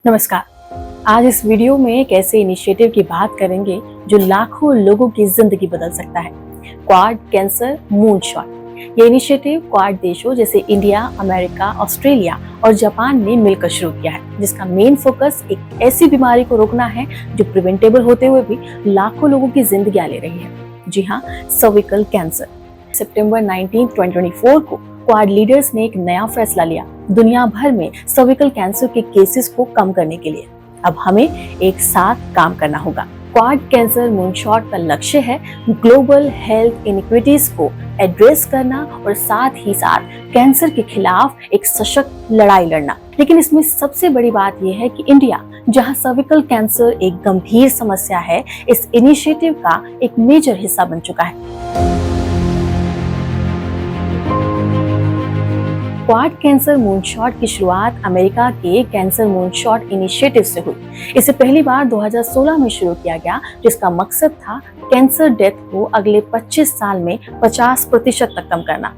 नमस्कार। आज इस वीडियो में एक ऐसे इनिशिएटिव की बात करेंगे जो लाखों लोगों की जिंदगी बदल सकता है। Quad cancer moonshot. ये इनिशिएटिव क्वाड देशों जैसे इंडिया, अमेरिका, ऑस्ट्रेलिया और जापान ने मिलकर शुरू किया है, जिसका मेन फोकस एक ऐसी बीमारी को रोकना है जो प्रिवेंटेबल होते हुए भी लाखों लोगों की जिंदगी ले रही है। जी हाँ, सर्विकल कैंसर। सितंबर 19, 2024 को क्वाड लीडर्स ने एक नया फैसला लिया दुनिया भर में सर्विकल कैंसर के केसेस को कम करने के लिए। अब हमें एक साथ काम करना होगा। क्वाड कैंसर मूनशॉट का लक्ष्य है ग्लोबल हेल्थ इनइक्विटीज को एड्रेस करना और साथ ही साथ कैंसर के खिलाफ एक सशक्त लड़ाई लड़ना। लेकिन इसमें सबसे बड़ी बात यह है कि इंडिया, जहां सर्विकल कैंसर एक गंभीर समस्या है, इस इनिशिएटिव का एक मेजर हिस्सा बन चुका है। क्वाड कैंसर मूनशॉट की शुरुआत अमेरिका के कैंसर मूनशॉट इनिशिएटिव से हुई। इसे पहली बार 2016 में शुरू किया गया, जिसका मकसद था कैंसर डेथ को अगले 25 साल में 50% तक कम करना।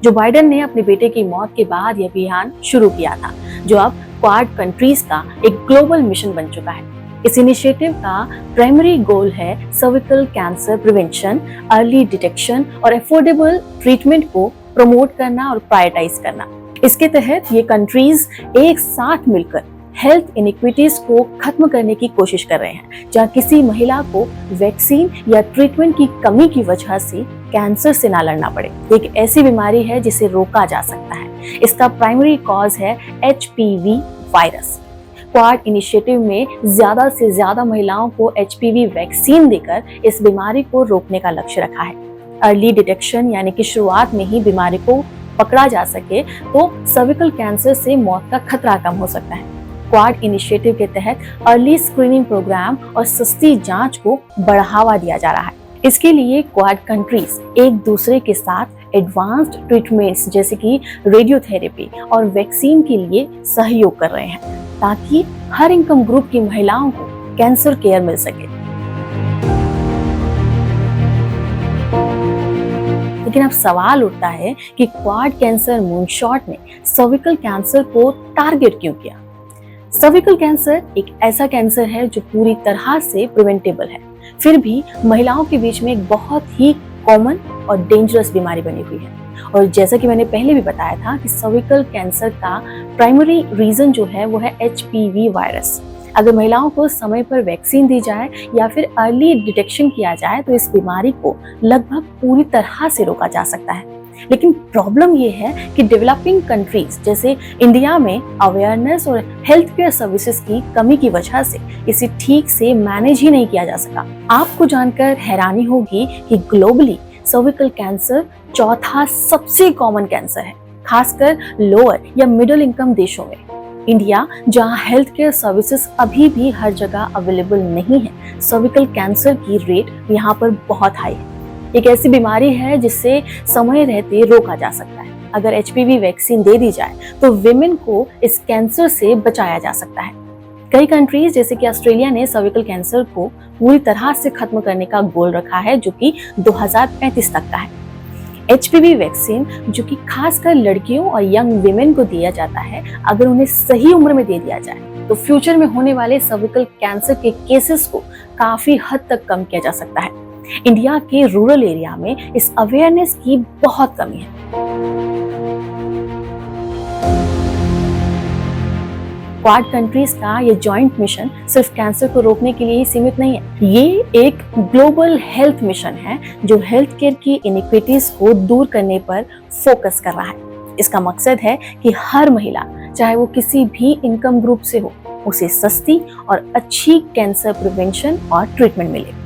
जो बाइडेन ने अपने बेटे की मौत के बाद यह अभियान शुरू किया था, जो अब क्वाड कंट्रीज का एक ग्लोबल मिशन बन चुका है। इस इनिशिएटिव का प्राइमरी गोल है cervical cancer prevention, early detection और अफोर्डेबल ट्रीटमेंट को प्रमोट करना और प्रायोरिटाइज करना। इसके तहत ये कंट्रीज एक साथ मिलकर हेल्थ इनइक्विटीज को खत्म करने की कोशिश कर रहे हैं, जहां किसी महिला को वैक्सीन या ट्रीटमेंट की कमी की वजह से कैंसर से ना लड़ना पड़े। एक ऐसी बीमारी है जिसे रोका जा सकता है। इसका प्राइमरी कॉज है HPV वायरस। क्वाड इनिशिएटिव में ज्यादा से ज्यादा महिलाओं को HPV वैक्सीन देकर इस बीमारी को रोकने का लक्ष्य रखा है। अर्ली डिटेक्शन यानी कि शुरुआत में ही बीमारी को पकड़ा जा सके तो सर्विकल कैंसर से मौत का खतरा कम हो सकता है। क्वाड इनिशिएटिव के तहत अर्ली स्क्रीनिंग प्रोग्राम और सस्ती जांच को बढ़ावा दिया जा रहा है। इसके लिए क्वाड कंट्रीज एक दूसरे के साथ एडवांस्ड ट्रीटमेंट्स जैसे कि रेडियोथेरेपी और वैक्सीन के लिए सहयोग कर रहे हैं, ताकि हर इनकम ग्रुप की महिलाओं को कैंसर केयर मिल सके। लेकिन अब सवाल उठता है कि क्वाड कैंसर मूनशॉट ने सर्विकल कैंसर को टारगेट क्यों किया? सर्विकल कैंसर एक ऐसा कैंसर है जो पूरी तरह से प्रिवेंटेबल है, फिर भी महिलाओं के बीच में एक बहुत ही कॉमन और डेंजरस बीमारी बनी हुई है। और जैसा कि मैंने पहले भी बताया था कि सर्विकल कैंसर का प्राइमरी रीजन जो है वो है HPV वायरस। अगर महिलाओं को समय पर वैक्सीन दी जाए या फिर अर्ली डिटेक्शन किया जाए तो इस बीमारी को लगभग पूरी तरह से रोका जा सकता है। लेकिन प्रॉब्लम ये है कि डेवलपिंग कंट्रीज जैसे इंडिया में अवेयरनेस और हेल्थ केयर सर्विसेज की कमी की वजह से इसे ठीक से मैनेज ही नहीं किया जा सका। आपको जानकर हैरानी होगी कि ग्लोबली सर्विकल कैंसर चौथा सबसे कॉमन कैंसर है, खासकर लोअर या मिडिल इनकम देशों में। इंडिया, जहां हेल्थ केयर सर्विसेज अभी भी हर जगह अवेलेबल नहीं है, सर्विकल कैंसर की रेट यहाँ पर बहुत हाई है। एक ऐसी बीमारी है जिससे समय रहते रोका जा सकता है। अगर HPV वैक्सीन दे दी जाए तो विमेन को इस कैंसर से बचाया जा सकता है। कई कंट्रीज जैसे कि ऑस्ट्रेलिया ने सर्विकल कैंसर को पूरी तरह से खत्म करने का गोल रखा है, जो कि 2035 तक का है। HPV वैक्सीन, जो कि खासकर लड़कियों और यंग विमेन को दिया जाता है, अगर उन्हें सही उम्र में दे दिया जाए तो फ्यूचर में होने वाले सर्विकल कैंसर के केसेस को काफी हद तक कम किया जा सकता है। इंडिया के रूरल एरिया में इस अवेयरनेस की बहुत कमी है। क्वाड कंट्रीज का ये जॉइंट मिशन सिर्फ कैंसर को रोकने के लिए ही सीमित नहीं है। ये एक ग्लोबल हेल्थ मिशन है जो हेल्थ केयर की इनइक्विटीज को दूर करने पर फोकस कर रहा है। इसका मकसद है कि हर महिला, चाहे वो किसी भी इनकम ग्रुप से हो, उसे सस्ती और अच्छी कैंसर प्रिवेंशन और ट्रीटमेंट मिले।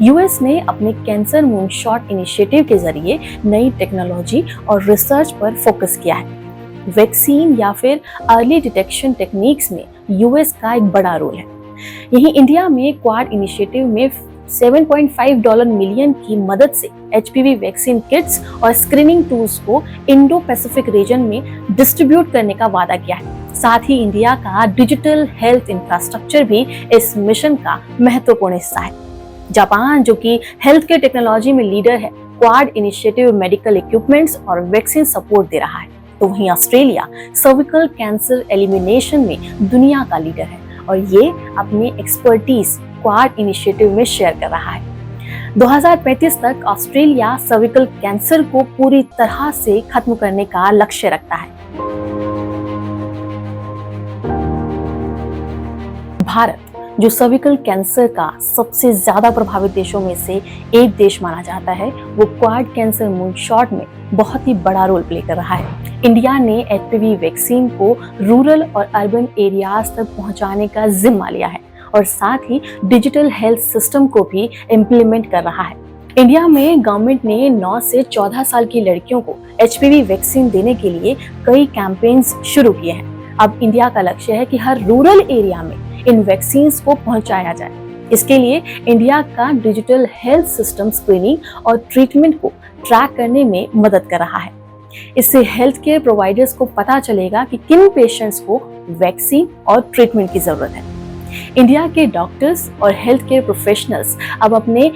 यूएस ने अपने कैंसर मूनशॉट इनिशिएटिव के जरिए नई टेक्नोलॉजी और रिसर्च पर फोकस किया है। वैक्सीन या फिर अर्ली डिटेक्शन टेक्निक्स में यूएस का एक बड़ा रोल है। यहीं इंडिया में क्वाड इनिशिएटिव में $7.5 मिलियन की मदद से HPV वैक्सीन किट्स और स्क्रीनिंग टूल्स को इंडो पैसिफिक रीजन में डिस्ट्रीब्यूट करने का वादा किया है। साथ ही इंडिया का डिजिटल हेल्थ इंफ्रास्ट्रक्चर भी इस मिशन का महत्वपूर्ण हिस्सा है। जापान, जो कि हेल्थ केयर टेक्नोलॉजी में लीडर है, क्वाड इनिशिएटिव मेडिकल इक्विपमेंट्स और वैक्सीन सपोर्ट दे रहा है। तो वहीं ऑस्ट्रेलिया सर्विकल कैंसर एलिमिनेशन में दुनिया का लीडर है और ये अपनी एक्सपर्टीज क्वाड इनिशिएटिव में शेयर कर रहा है। 2035 तक ऑस्ट्रेलिया सर्विकल कैंसर को पूरी तरह से खत्म करने का लक्ष्य रखता है। भारत, जो सर्विकल कैंसर का सबसे ज्यादा प्रभावित देशों में से एक देश माना जाता है, वो क्वाड कैंसर मूनशॉट में बहुत ही बड़ा रोल प्ले कर रहा है। इंडिया ने एचपीवी वैक्सीन को रूरल और अर्बन एरियाज तक पहुंचाने का जिम्मा लिया है और साथ ही डिजिटल हेल्थ सिस्टम को भी इम्प्लीमेंट कर रहा है। इंडिया में गवर्नमेंट ने 9 से 14 साल की लड़कियों को एचपीवी वैक्सीन देने के लिए कई कैंपेन्स शुरू किए हैं। अब इंडिया का लक्ष्य है कि हर रूरल एरिया में इन वैक्सीन्स को पहुंचाया जाए। इसके लिए इंडिया का डिजिटल हेल्थ सिस्टम स्क्रीनिंग और ट्रीटमेंट को ट्रैक करने में मदद कर रहा है। इससे हेल्थ केयर प्रोवाइडर्स को पता चलेगा कि किन पेशेंट्स को वैक्सीन और ट्रीटमेंट की जरूरत है। इंडिया के डॉक्टर्स और हेल्थ केयर प्रोफेशनल्स अब अपने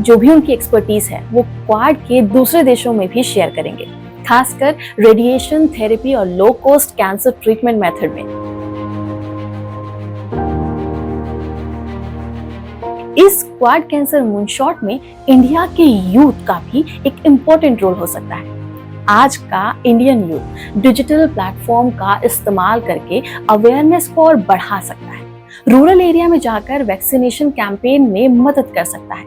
जो भी उनकी एक्सपर्टीज है वो क्वाड के दूसरे देशों में भी शेयर करेंगे, खासकर रेडिएशन थेरेपी और low cost cancer treatment method में। इस क्वाड कैंसर मूनशॉट में इंडिया के यूथ का भी एक इम्पोर्टेंट रोल हो सकता है। आज का इंडियन यूथ डिजिटल प्लेटफॉर्म का इस्तेमाल करके अवेयरनेस को और बढ़ा सकता है, रूरल एरिया में जाकर वैक्सीनेशन कैंपेन में मदद कर सकता है।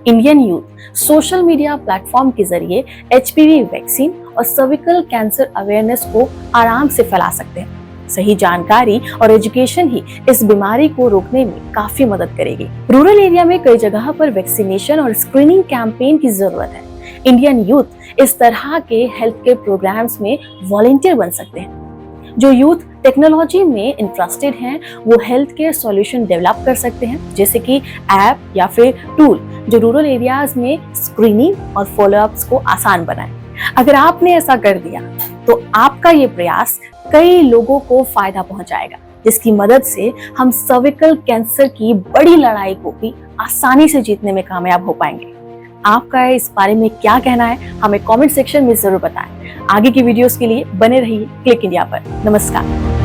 Indian youth social media platform के जरिए एचपीवी वैक्सीन और सर्विकल कैंसर अवेयरनेस को आराम से फैला सकते हैं। सही जानकारी और एजुकेशन ही इस बीमारी को रोकने में काफी मदद करेगी। रूरल एरिया में कई जगह पर वैक्सीनेशन और स्क्रीनिंग कैंपेन की जरूरत है। इंडियन यूथ इस तरह के हेल्थ केयर प्रोग्राम्स में वॉलंटियर बन सकते हैं। जो यूथ टेक्नोलॉजी में इंटरेस्टेड हैं, वो हेल्थ केयर सॉल्यूशन डेवलप कर सकते हैं, जैसे कि ऐप या फिर टूल जो रूरल एरियाज में स्क्रीनिंग और फॉलोअप्स को आसान बनाए। अगर आपने ऐसा कर दिया तो आपका ये प्रयास कई लोगों को फायदा पहुंचाएगा, जिसकी मदद से हम सर्विकल कैंसर की बड़ी लड़ाई को भी आसानी से जीतने में कामयाब हो पाएंगे। आपका इस बारे में क्या कहना है, हमें कमेंट सेक्शन में जरूर बताएं। आगे की वीडियोस के लिए बने रहिए क्लिक इंडिया पर। नमस्कार।